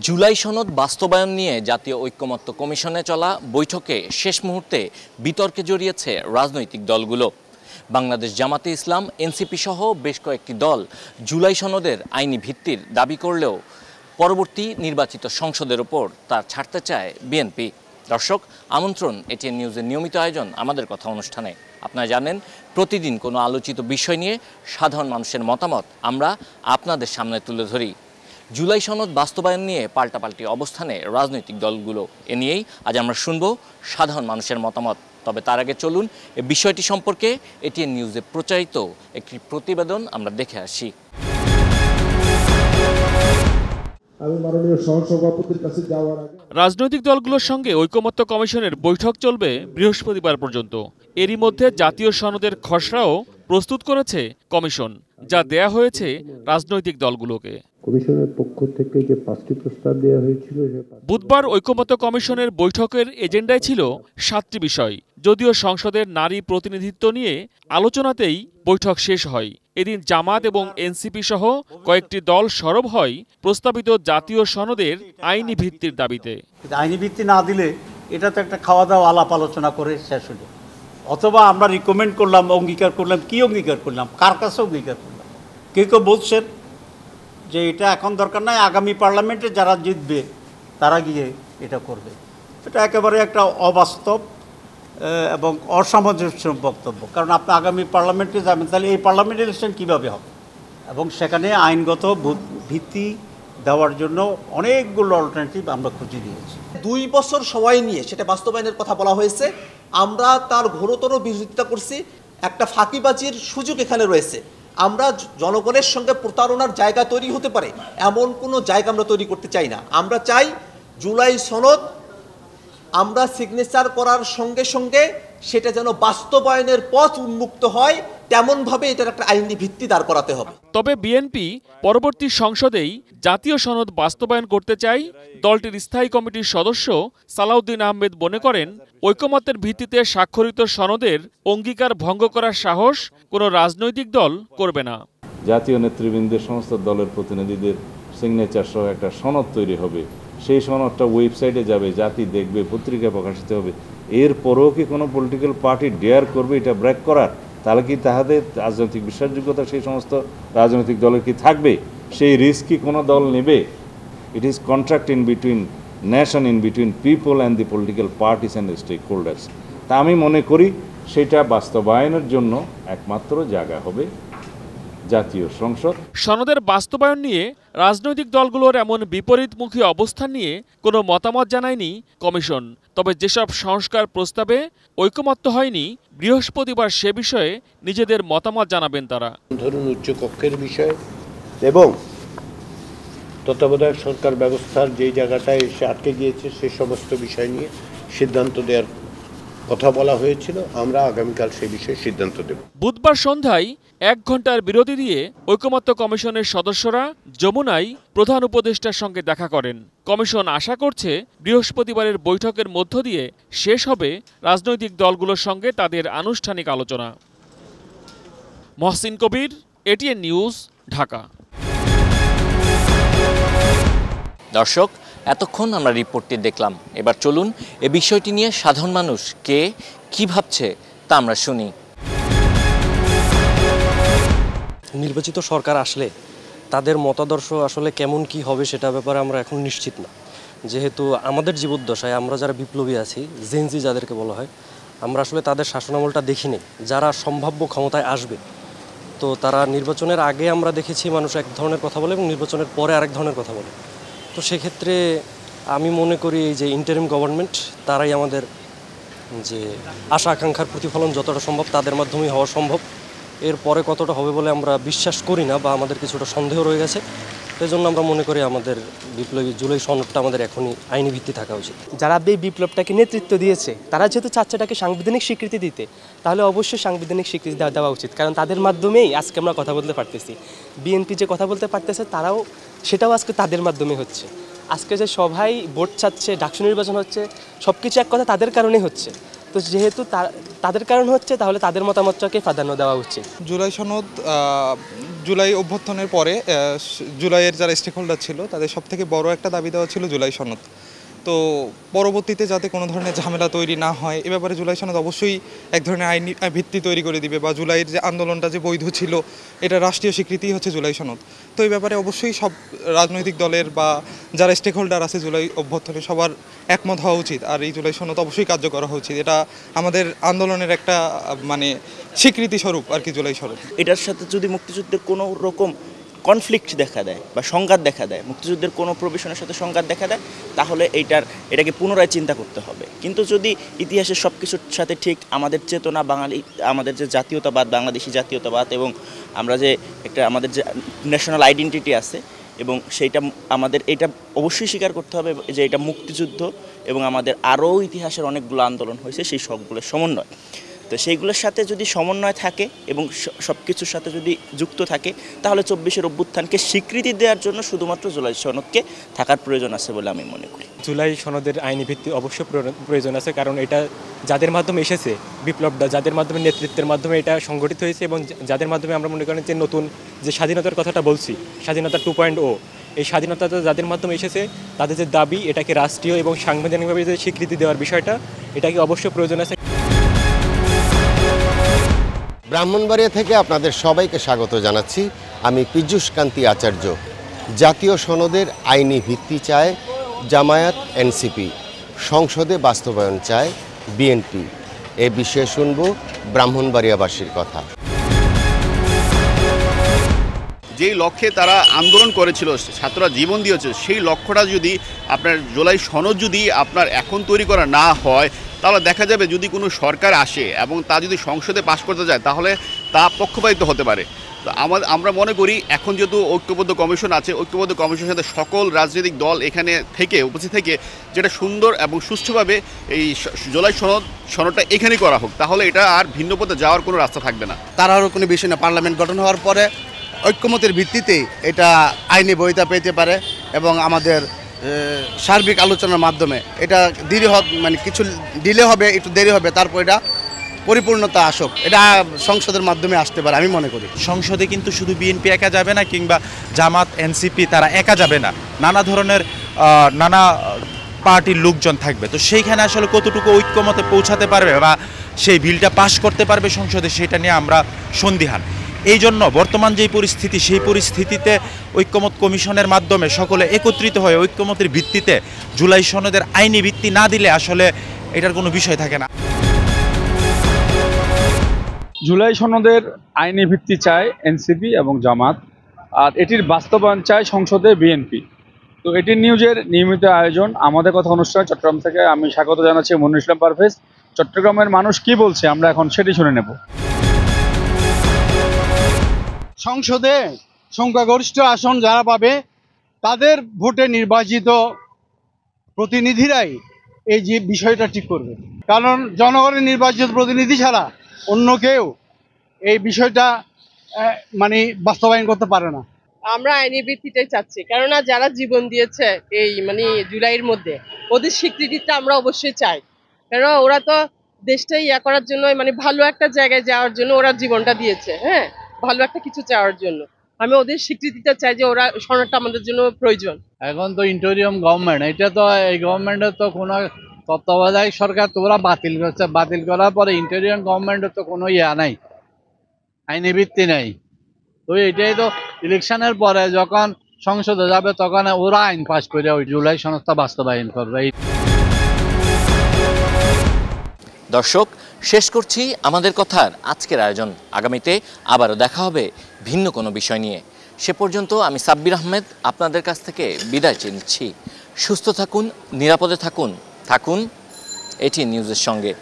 জুলাই সনদ বাস্তবায়ন নিয়ে জাতীয় ঐক্যমত্য কমিশনে চলা বৈঠকে শেষ মুহূর্তে বিতর্কে জড়িয়েছে রাজনৈতিক দলগুলো। বাংলাদেশ জামাতে ইসলাম, এনসিপি সহ বেশ কয়েকটি দল জুলাই সনদের আইনি ভিত্তির দাবি করলেও পরবর্তী নির্বাচিত সংসদের ওপর তা ছাড়তে চায় বিএনপি। দর্শক, আমন্ত্রণ এটিএন নিউজের নিয়মিত আয়োজন আমাদের কথা অনুষ্ঠানে। আপনারা জানেন, প্রতিদিন কোনো আলোচিত বিষয় নিয়ে সাধারণ মানুষের মতামত আমরা আপনাদের সামনে তুলে ধরি। জুলাই সনদ বাস্তবায়ন নিয়ে পাল্টাপাল্টি অবস্থানে রাজনৈতিক দলগুলো, এ নিয়েই আজ আমরা শুনব সাধারণ মানুষের মতামত। তবে তার আগে চলুন এই বিষয়টি সম্পর্কে এটিএন নিউজে প্রচারিত একটি প্রতিবেদন আমরা দেখে আসি। রাজনৈতিক দলগুলোর সঙ্গে ঐকমত্য কমিশনের বৈঠক চলবে বৃহস্পতিবার পর্যন্ত। এরই মধ্যে জাতীয় সনদের খসড়াও প্রস্তুত করেছে কমিশন, যা দেয়া হয়েছে রাজনৈতিক দলগুলোকে। কমিশনের পক্ষ থেকে যে 5টি প্রস্তাব দেওয়া হয়েছিল, বুধবার ঐকমত্য কমিশনের বৈঠকের এজেন্ডায় ছিল 7টি বিষয়। যদিও সংসদের নারী প্রতিনিধিত্ব নিয়ে আলোচনাতেই বৈঠক শেষ হয়। এদিন জামাত এবং এনসিপি সহ কয়েকটি দল সরব হয় প্রস্তাবিত জাতীয় সনদের আইনি ভিত্তির দাবিতে। আইনি ভিত্তি না দিলে এটা তো একটা খাওয়া দাওয়া আলাপ আলোচনা করে শেষ হলো, অথবা আমরা রিকমেন্ড করলাম, অঙ্গীকার করলাম। কি অঙ্গীকার করলাম? কার কাছে অঙ্গীকার করলাম? কেউ কেউ বলছেন যে এটা এখন দরকার নাই, আগামী পার্লামেন্টে যারা জিতবে তারা গিয়ে এটা করবে। এটা একেবারে একটা অবাস্তব এবং অসামঞ্জস্য বক্তব্য। কারণ আপনি আগামী পার্লামেন্টে যাবেন, তাহলে এই পার্লামেন্ট ইলেকশন কীভাবে হবে? এবং সেখানে আইনগত ভিত্তি দেওয়ার জন্য অনেকগুলো অল্টারনেটিভ আমরা খুঁজে দিয়েছি। 2 বছর সময় নিয়ে সেটা বাস্তবায়নের কথা বলা হয়েছে। আমরা তার ঘোরতর বিরোধিতা করছি। একটা ফাঁকিবাজির সুযোগ এখানে রয়েছে। আমরা জনগণের সঙ্গে প্রতারণার জায়গা তৈরি হতে পারে এমন কোনো জায়গা আমরা তৈরি করতে চাই না। আমরা চাই জুলাই সনদ আমরা সিগনেচার করার সঙ্গে সঙ্গে সেটা যেন বাস্তবায়নের পথ উন্মুক্ত হয়, তেমনভাবে এটার একটা আইনি ভিত্তি দাঁড় করাতে হবে। তবে বিএনপি পরবর্তী সংসদেই জাতীয় সনদ বাস্তবায়ন করতে চায়। দলটির স্থায়ী কমিটির সদস্য সালাউদ্দিন আহমেদ মনে করেন, ঐকমত্যের ভিত্তিতে স্বাক্ষরিত সনদের অঙ্গীকার ভঙ্গ করার সাহস কোনো রাজনৈতিক দল করবে না। জাতীয় নেতৃবৃন্দের সমস্ত দলের প্রতিনিধিদের সিগনেচার সহ একটা সনদ তৈরি হবে। সেই সনদটা ওয়েবসাইটে যাবে, জাতি দেখবে, পত্রিকায় প্রকাশিত হবে। এরপরেও কি কোনো পলিটিক্যাল পার্টি ডেয়ার করবে এটা ব্রেক করার? তাহলে কি তাদের রাজনৈতিক বিশ্বাসযোগ্যতা সেই সমস্ত রাজনৈতিক দলের কি থাকবে? সেই রিস্ক কি কোনো দল নেবে? It is contract in between nation, in between people and the political parties and stakeholders. তা আমি মনে করি সেটা বাস্তবায়নের জন্য একমাত্র জায়গা হবে জাতীয় সংসদ। সনদের বাস্তবায়ন নিয়ে রাজনৈতিক দলগুলোর এমন বিপরীতমুখী অবস্থান নিয়ে কোনো মতামত জানায়নি কমিশন। তবে যেসব সংস্কার প্রস্তাবে ঐকমত্য হয়নি, বৃহস্পতিবার সে বিষয়ে নিজেদের মতামত জানাবেন তারা। ধরুন উচ্চ কক্ষের বিষয় এবং তত্ত্বাবধায়ক সরকার ব্যবস্থার যেই জায়গাটায় এসে আটকে গিয়েছে সে সমস্ত বিষয় নিয়ে সিদ্ধান্ত দেওয়ার কথা বলা হয়েছিল। আমরা আগামীকাল সেই বিষয়ে সিদ্ধান্ত দেব। বুধবার সন্ধ্যায় 1 ঘন্টার বিরতি দিয়ে ঐকমত্য কমিশনের সদস্যরা যমুনায় প্রধান উপদেষ্টার সঙ্গে দেখা করেন। কমিশন আশা করছে বৃহস্পতিবারের বৈঠকের মধ্য দিয়ে শেষ হবে রাজনৈতিক দলগুলোর সঙ্গে তাদের আনুষ্ঠানিক আলোচনা। মহসিন কবির, এটিএন নিউজ, ঢাকা। দর্শক, এতক্ষণ আমরা রিপোর্টটি দেখলাম। এবার চলুন এ বিষয়টি নিয়ে সাধারণ মানুষ কি ভাবছে তা আমরা শুনি। নির্বাচিত সরকার আসলে তাদের মতাদর্শ আসলে কেমন কি হবে সেটা ব্যাপারে আমরা এখন নিশ্চিত না। যেহেতু আমাদের জীবদ্দশায় আমরা যারা বিপ্লবী আছি, জেনজি যাদেরকে বলা হয়, আমরা আসলে তাদের শাসনামলটা দেখিনি। যারা সম্ভাব্য ক্ষমতায় আসবে, তো তারা নির্বাচনের আগে আমরা দেখেছি মানুষ এক ধরনের কথা বলে এবং নির্বাচনের পরে আরেক ধরনের কথা বলে। তো সেক্ষেত্রে আমি মনে করি এই যে ইন্টারিম গভর্নমেন্ট, তারাই আমাদের যে আশা আকাঙ্ক্ষার প্রতিফলন যতটা সম্ভব তাদের মাধ্যমেই হওয়া সম্ভব। এরপরে কতটা হবে বলে আমরা বিশ্বাস করি না, বা আমাদের কিছুটা সন্দেহ রয়ে গেছে। সেই জন্য আমরা মনে করি আমাদের বিপ্লবী জুলাই সনদটা আমাদের এখনই আইনি ভিত্তি থাকা উচিত। যারা এই বিপ্লবটাকে নেতৃত্ব দিয়েছে তারা যেহেতু চাচ্ছেটাকে সাংবিধানিক স্বীকৃতি দিতে, তাহলে অবশ্যই সাংবিধানিক স্বীকৃতি দেওয়া উচিত। কারণ তাদের মাধ্যমেই আজকে আমরা কথা বলতে পারতেছি। বিএনপি যে কথা বলতে পারতেছে সেটাও আজকে তাদের মাধ্যমে হচ্ছে। আজকে যে সবাই ভোট চাচ্ছে, ডাকসু নির্বাচন হচ্ছে, সব কিছু এক কথা তাদের কারণেই হচ্ছে। তো যেহেতু তাদের কারণ হচ্ছে, তাহলে তাদের মতামতটাকে প্রাধান্য দেওয়া উচিত। জুলাই সনদ জুলাই অভ্যুত্থানের পরে জুলাইয়ের যারা স্টেক হোল্ডার ছিল তাদের সবথেকে বড় একটা দাবি দেওয়া ছিল জুলাই সনদ। তো পরবর্তীতে যাতে কোনো ধরনের ঝামেলা তৈরি না হয় এ ব্যাপারে জুলাই সনদ অবশ্যই এক ধরনের আইনি ভিত্তি তৈরি করে দিবে, বা জুলাইয়ের যে আন্দোলনটা যে বৈধ ছিল এটা রাষ্ট্রীয় স্বীকৃতি হচ্ছে জুলাই সনদ। তো এই ব্যাপারে অবশ্যই সব রাজনৈতিক দলের বা যারা স্টেক হোল্ডার আছে জুলাই অভ্যুত্থানে সবার একমত হওয়া উচিত, আর এই জুলাই সনদ অবশ্যই কার্যকর হওয়া উচিত। এটা আমাদের আন্দোলনের একটা মানে স্বীকৃতি স্বরূপ আর কি জুলাই সনদ। এটার সাথে যদি মুক্তিযুদ্ধের কোনো রকম কনফ্লিক্ট দেখা দেয় বা সংঘাত দেখা দেয়, মুক্তিযুদ্ধের কোনো প্রভিশনের সাথে সংঘাত দেখা দেয়, তাহলে এটাকে পুনরায় চিন্তা করতে হবে। কিন্তু যদি ইতিহাসের সব কিছুর সাথে ঠিক আমাদের চেতনা, বাঙালি আমাদের যে জাতীয়তাবাদ, বাংলাদেশি জাতীয়তাবাদ, এবং আমরা যে আমাদের যে ন্যাশনাল আইডেন্টিটি আছে, এবং সেইটা আমাদের এটা অবশ্যই স্বীকার করতে হবে যে এটা মুক্তিযুদ্ধ এবং আমাদের আরও ইতিহাসের অনেকগুলো আন্দোলন হয়েছে, সেই সবগুলোর সমন্বয়। তো সেইগুলোর সাথে যদি সমন্বয় থাকে এবং সব কিছুর সাথে যদি যুক্ত থাকে, তাহলে 24-এর অভ্যুত্থানকে স্বীকৃতি দেওয়ার জন্য শুধুমাত্র জুলাই সনদকে থাকার প্রয়োজন আছে বলে আমি মনে করি। জুলাই সনদের আইনি ভিত্তি অবশ্যই প্রয়োজন আছে, কারণ এটা যাদের মাধ্যমে এসেছে বিপ্লবটা, যাদের মাধ্যমে নেতৃত্বের মাধ্যমে এটা সংগঠিত হয়েছে, এবং যাদের মাধ্যমে আমরা মনে করেন যে নতুন যে স্বাধীনতার কথাটা বলছি, স্বাধীনতা 2.0, এই স্বাধীনতাটা যাদের মাধ্যমে এসেছে তাদের যে দাবি, এটাকে রাষ্ট্রীয় এবং সাংবিধানিকভাবে যে স্বীকৃতি দেওয়ার বিষয়টা, এটাকে অবশ্যই প্রয়োজন আছে। ব্রাহ্মণবাড়িয়া থেকে আপনাদের সবাইকে স্বাগত জানাচ্ছি। আমি পীযূষ কান্তি আচার্য। জাতীয় সনদের আইনি ভিত্তি চায় জামায়াত এনসিপি, সংসদে বাস্তবায়ন চায় বিএনপি। এ বিষয়ে শুনব ব্রাহ্মণবাড়িয়াবাসীর কথা। যেই লক্ষ্যে তারা আন্দোলন করেছিল, ছাত্ররা জীবন দিয়েছে, সেই লক্ষ্যটা যদি আপনার জুলাই সনদ যদি আপনার এখন তৈরি করা না হয়, তাহলে দেখা যাবে যদি কোনো সরকার আসে এবং তা যদি সংসদে পাশ করতে যায় তাহলে তা পক্ষপাতিত্ব হতে পারে। তো আমরা মনে করি এখন যেহেতু ঐক্যবদ্ধ কমিশন আছে, ঐক্যবদ্ধ কমিশনের সাথে সকল রাজনৈতিক দল এখানে থেকে উপস্থিত থেকে যেটা সুন্দর এবং সুষ্ঠুভাবে এই জুলাই সনদটা এখানেই করা হোক, তাহলে এটা আর ভিন্ন পথে যাওয়ার কোনো রাস্তা থাকবে না। তার আরও কোনো বিষয় না, পার্লামেন্ট গঠন হওয়ার পরে ঐক্যমতের ভিত্তিতে এটা আইনি বৈধতা পেতে পারে, এবং আমাদের সার্বিক আলোচনার মাধ্যমে এটা মানে কিছু ডিলে হবে, একটু দেরি হবে, তারপর এটা পরিপূর্ণতা আসুক, এটা সংসদের মাধ্যমে আসতে পারে আমি মনে করি। সংসদে কিন্তু শুধু বিএনপি একা যাবে না, কিংবা জামাত এনসিপি তারা একা যাবে না, নানা ধরনের নানা পার্টির লোকজন থাকবে। তো সেইখানে আসলে কতটুকু ঐক্যমতে পৌঁছাতে পারবে বা সেই বিলটা পাশ করতে পারবে সংসদে, সেটা নিয়ে আমরা সন্দিহান। এই জন্য বর্তমান যেই পরিস্থিতি, সেই পরিস্থিতিতে ঐক্যমত কমিশনের মাধ্যমে সকলে একত্রিত হয়ে ঐক্যমতের ভিত্তিতে জুলাই সনদের আইনি ভিত্তি না দিলে আসলে এটার কোনো বিষয় থাকে না। জুলাই সনদের আইনি ভিত্তি চায় এনসিপি এবং জামাত, আর এটির বাস্তবায়ন চায় সংসদে বিএনপি। তো এটির নিউজের নিয়মিত আয়োজন আমাদের কথা অনুষ্ঠান চট্টগ্রাম থেকে আমি স্বাগত জানাচ্ছি মনিরুল ইসলাম পারভেজ। চট্টগ্রামের মানুষ কি বলছে আমরা এখন সেটি শুনে নেব। সংসদে সংখ্যাগরিষ্ঠ আসন যারা পাবে তাদের ভোটে নির্বাচিত প্রতিনিধিরাই এই যে বিষয়টা ঠিক করবে, কারণ জনগণের নির্বাচিত প্রতিনিধি ছাড়া অন্য কেউ এই বিষয়টা মানে বাস্তবায়ন করতে পারে না। আমরা আইনি ভিত্তিটাই চাচ্ছি, কেননা যারা জীবন দিয়েছে এই মানে জুলাইয়ের মধ্যে, ওদের স্বীকৃতিটা আমরা অবশ্যই চাই, কেননা ওরা তো দেশটাই ইয়া করার জন্য, মানে ভালো একটা জায়গায় যাওয়ার জন্য ওরা জীবনটা দিয়েছে, হ্যাঁ, ভালো একটা কিছু চাওয়ার জন্য। আমি ওদের স্বীকৃতিটা চাই যে ওরা সনদটা আমাদের জন্য প্রয়োজন। এখন তো ইন্টারিয়াম গভর্নমেন্ট, এটা তো এই গভর্নমেন্টের তো কোনো তত্ত্বাবধায়ক সরকার, তো ওরা বাতিল করছে, বাতিল করার পরে ইন্টারিয়াম গভর্নমেন্টের তো কোনো ইয়া নাই, আইনি ভিত্তি নাই। তো এটাই তো ইলেকশনের পরে যখন সংসদে যাবে তখন ওরা আইন পাস করে ওই জুলাই সনদটা বাস্তবায়ন করবে। দর্শক, শেষ করছি আমাদের কথার আজকের আয়োজন। আগামীতে আবারও দেখা হবে ভিন্ন কোনো বিষয় নিয়ে। সে পর্যন্ত আমি সাব্বির আহমেদ আপনাদের কাছ থেকে বিদায় নিচ্ছি। সুস্থ থাকুন, নিরাপদে থাকুন, থাকুন এটি নিউজের সঙ্গে।